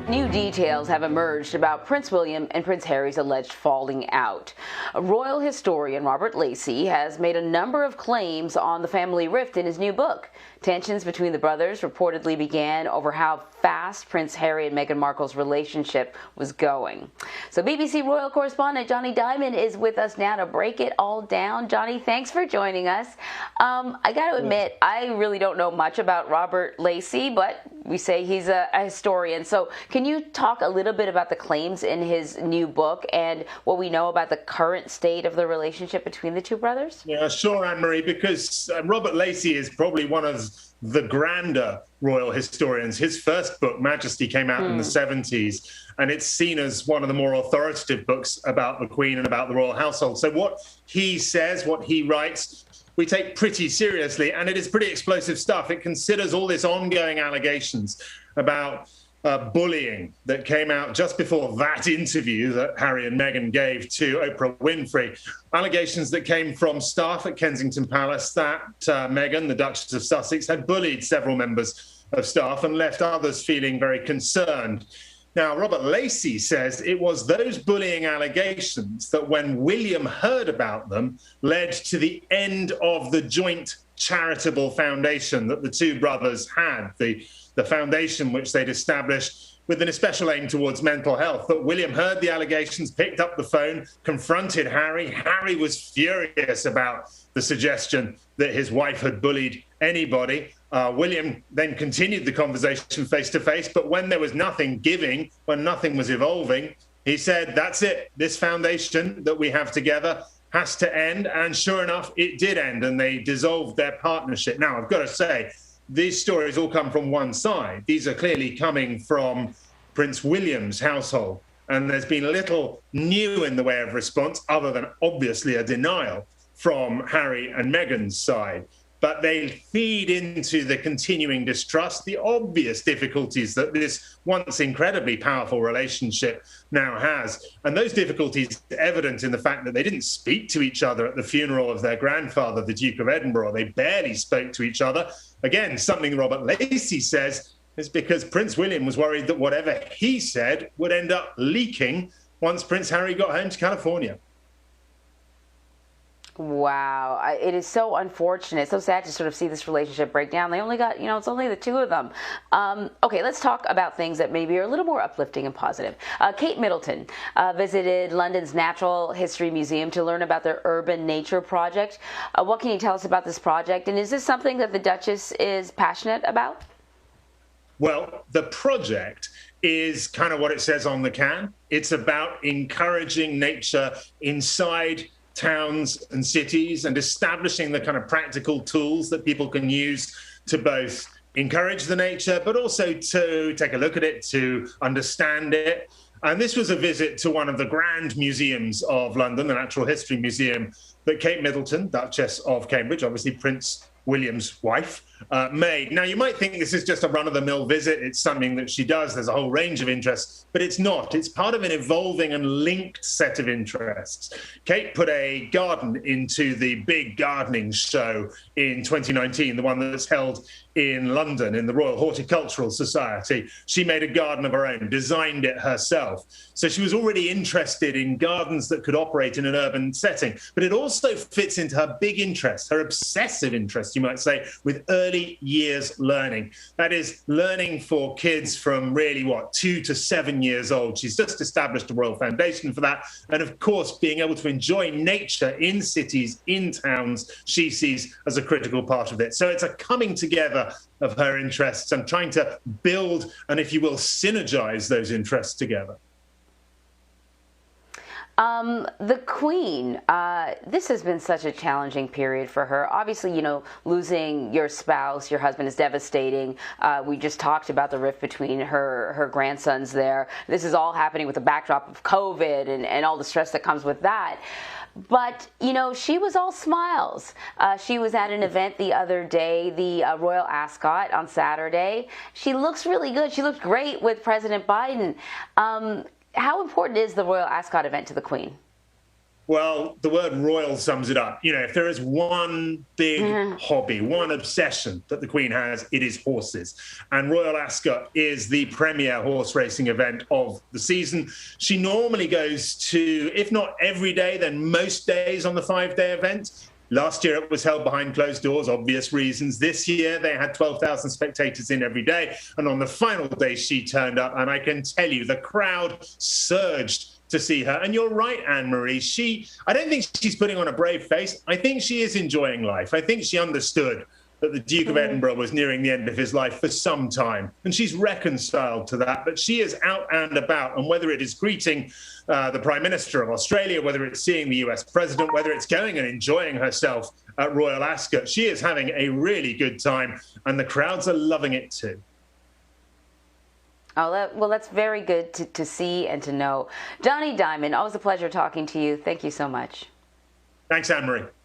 New details have emerged about Prince William and Prince Harry's alleged falling out. Royal historian Robert Lacey has made a number of claims on the family rift in his new book. Tensions between the brothers reportedly began over how fast Prince Harry and Meghan Markle's relationship was going. So BBC Royal correspondent Jonny Dymond is with us now to break it all down. Jonny, thanks for joining us. I got to admit, I really don't know much about Robert Lacey, but we say he's a historian. So can you talk a little bit about the claims in his new book and what we know about the current state of the relationship between the two brothers? Yeah, sure, Anne-Marie, because Robert Lacey is probably one of the grander royal historians. His first book, Majesty, came out in the 70s, and it's seen as one of the more authoritative books about the Queen and about the royal household. So what he says, what he writes, we take pretty seriously, and it is pretty explosive stuff. It considers all this ongoing allegations about bullying that came out just before that interview that Harry and Meghan gave to Oprah Winfrey. Allegations that came from staff at Kensington Palace that Meghan, the Duchess of Sussex, had bullied several members of staff and left others feeling very concerned. Now, Robert Lacey says it was those bullying allegations that, when William heard about them, led to the end of the joint charitable foundation that the two brothers had, the foundation which they'd established with an especial aim towards mental health. That William heard the allegations, picked up the phone, confronted Harry. Harry was furious about the suggestion that his wife had bullied anybody. William then continued the conversation face to face, but when there was nothing giving, when nothing was evolving, he said, that's it. This foundation that we have together has to end. And sure enough, it did end, and they dissolved their partnership. Now, I've got to say, these stories all come from one side. These are clearly coming from Prince William's household, and there's been little new in the way of response other than obviously a denial from Harry and Meghan's side. But they feed into the continuing distrust, the obvious difficulties that this once incredibly powerful relationship now has. And those difficulties are evident in the fact that they didn't speak to each other at the funeral of their grandfather, the Duke of Edinburgh. They barely spoke to each other. Again, something Robert Lacey says is because Prince William was worried that whatever he said would end up leaking once Prince Harry got home to California. Wow. It is so unfortunate, so sad to sort of see this relationship break down. They only got, it's only the two of them. Okay, let's talk about things that maybe are a little more uplifting and positive. Kate Middleton visited London's Natural History Museum to learn about their urban nature project. What can you tell us about this project? And is this something that the Duchess is passionate about? Well, the project is kind of what it says on the can. It's about encouraging nature inside towns and cities and establishing the kind of practical tools that people can use to both encourage the nature, but also to take a look at it, to understand it. And this was a visit to one of the grand museums of London, the Natural History Museum, that Kate Middleton, Duchess of Cambridge, obviously Prince William's wife, made. Now, you might think this is just a run-of-the-mill visit. It's something that she does. There's a whole range of interests, but it's not. It's part of an evolving and linked set of interests. Kate put a garden into the big gardening show in 2019, the one that's held in London in the Royal Horticultural Society. She made a garden of her own, designed it herself. So she was already interested in gardens that could operate in an urban setting, but it also fits into her big interest, her obsessive interest, you might say, with early years learning. That is, learning for kids from really, 2 to 7 years old. She's just established a Royal Foundation for that. And of course, being able to enjoy nature in cities, in towns, she sees as a critical part of it. So it's a coming together of her interests and trying to build and, if you will, synergize those interests together. The Queen, this has been such a challenging period for her. Obviously, losing your spouse, your husband, is devastating. We just talked about the rift between her grandsons there. This is all happening with the backdrop of COVID and all the stress that comes with that. But, she was all smiles. She was at an event the other day, the Royal Ascot on Saturday. She looks really good. She looked great with President Biden. How important is the Royal Ascot event to the Queen? Well, the word royal sums it up. You know, if there is one big hobby, one obsession that the Queen has, it is horses. And Royal Ascot is the premier horse racing event of the season. She normally goes to, if not every day, then most days on the 5-day event. Last year, it was held behind closed doors, obvious reasons. This year, they had 12,000 spectators in every day. And on the final day, she turned up. And I can tell you, the crowd surged to see her. And you're right, Anne-Marie. I don't think she's putting on a brave face. I think she is enjoying life. I think she understood that the Duke of Edinburgh was nearing the end of his life for some time. And she's reconciled to that. But she is out and about. And whether it is greeting the Prime Minister of Australia, whether it's seeing the US President, whether it's going and enjoying herself at Royal Ascot, she is having a really good time. And the crowds are loving it too. Oh, well, that's very good to see and to know. Jonny Dymond, always a pleasure talking to you. Thank you so much. Thanks, Anne-Marie.